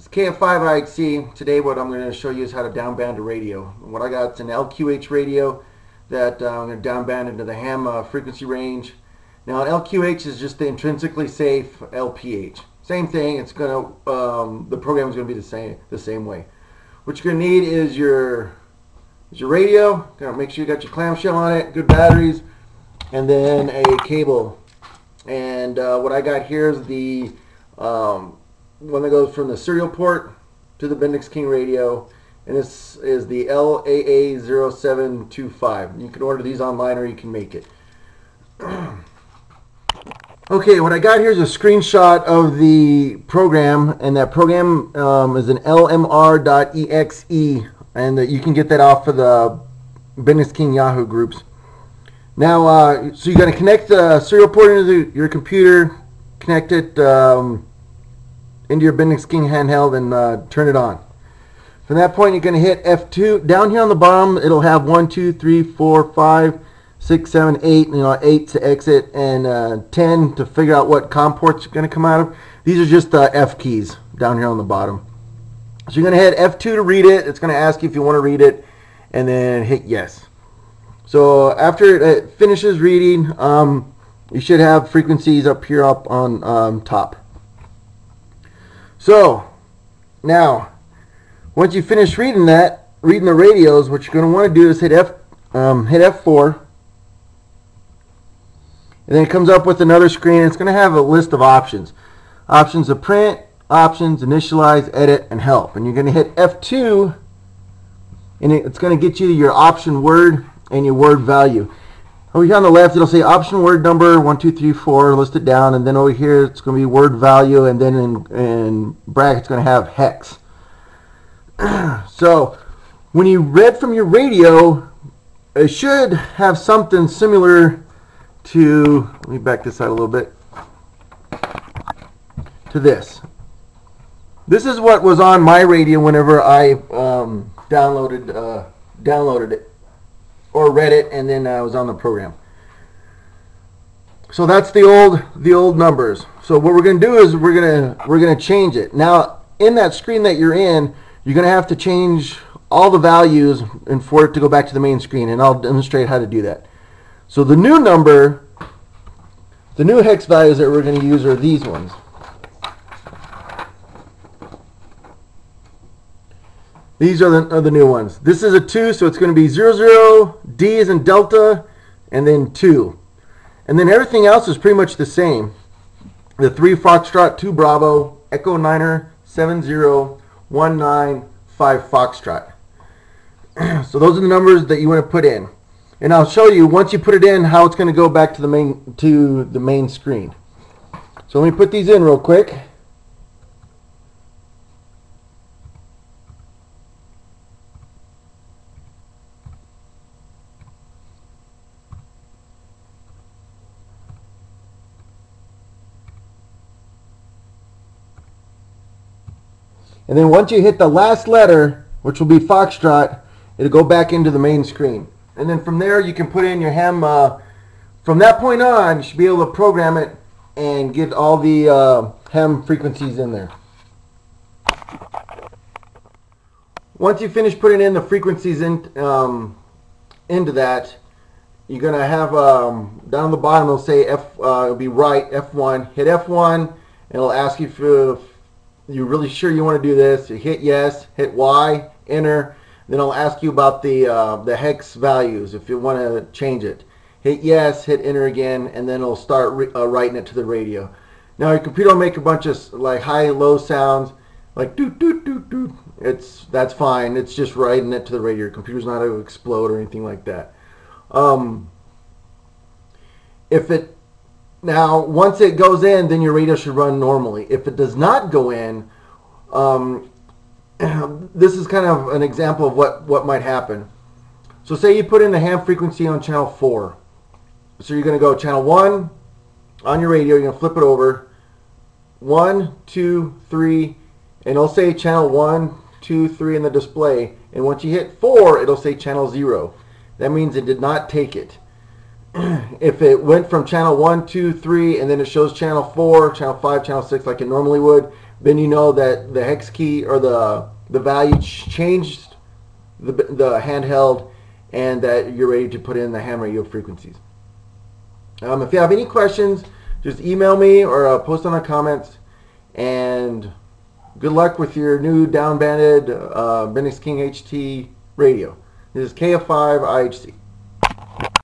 It's KF5IXC. Today what I'm going to show you is how to downband a radio. What I got is an LQH radio that I'm going to downband into the ham frequency range. Now an LQH is just the intrinsically safe LPH. Same thing, it's going to, the program is going to be the same way. What you're going to need is your radio. Gotta make sure you got your clamshell on it, good batteries, and then a cable. And what I got here is the one that goes from the serial port to the Bendix King radio, and this is the LAA0725. You can order these online or you can make it. Okay, what I got here is a screenshot of the program, and that program is an lmr.exe, and you can get that off of the Bendix King Yahoo groups. Now, so you're going to connect the serial port into your computer, connect it into your Bendix King handheld, and turn it on. From that point, you're going to hit F2. Down here on the bottom, it'll have 1, 2, 3, 4, 5, 6, 7, 8. 8 to exit, and 10 to figure out what COM ports are going to come out of. These are just the F keys down here on the bottom. So you're going to hit F2 to read it. It's going to ask you if you want to read it, and then hit yes. So after it finishes reading, you should have frequencies up here up on top. So now, once you finish reading the radios, what you're going to want to do is hit F4, and then it comes up with another screen. It's going to have a list of options. Options to print, options, initialize, edit, and help. And you're going to hit F2, and it's going to get you your option word and your word value. Over here on the left, it'll say option word number 1, 2, 3, 4, list it down, and then over here it's going to be word value, and then in brackets it's going to have hex. So when you read from your radio, it should have something similar to, let me back this out a little bit, to this. This is what was on my radio whenever I downloaded it or read it, and then I was on the program. So that's the old numbers. So what we're going to do is we're going to change it. Now in that screen that you're in, you're going to have to change all the values and for it to go back to the main screen, and I'll demonstrate how to do that. So the new number, the new hex values that we're going to use are these ones. These are the new ones. This is a 2, so it's going to be 00, D is in Delta, and then 2. And then everything else is pretty much the same. The 3 Foxtrot, 2 Bravo, Echo Niner, 7019 5 Foxtrot. So those are the numbers that you want to put in. And I'll show you once you put it in how it's going to go back to the main screen. So let me put these in real quick. And then once you hit the last letter, which will be Foxtrot, it'll go back into the main screen. And then from there you can put in your ham. From that point on, you should be able to program it and get all the ham frequencies in there. Once you finish putting in the frequencies into that, you're going to have down the bottom it'll say it'll be right, F1. Hit F1 and it'll ask you if you're really sure you want to do this. You hit yes, hit Y, enter. Then it'll ask you about the hex values if you want to change it. Hit yes, hit enter again, and then it'll start writing it to the radio. Now your computer will make a bunch of like high-low sounds, like doot doot doot doot. That's fine. It's just writing it to the radio. Your computer's not going to explode or anything like that. Now, once it goes in, then your radio should run normally. If it does not go in, this is kind of an example of what might happen. So say you put in the ham frequency on channel 4. So you're going to go channel 1 on your radio. You're going to flip it over. 1, 2, 3, and it'll say channel 1, 2, 3 in the display. And once you hit 4, it'll say channel 0. That means it did not take it. if it went from channel 1, 2, 3, and then it shows channel 4, channel 5, channel 6 like it normally would, then you know that the hex key or the value changed the handheld, and that you're ready to put in the ham radio frequencies. If you have any questions, just email me or post on the comments, and good luck with your new down-banded Bendix King HT radio. This is KF5 IHC.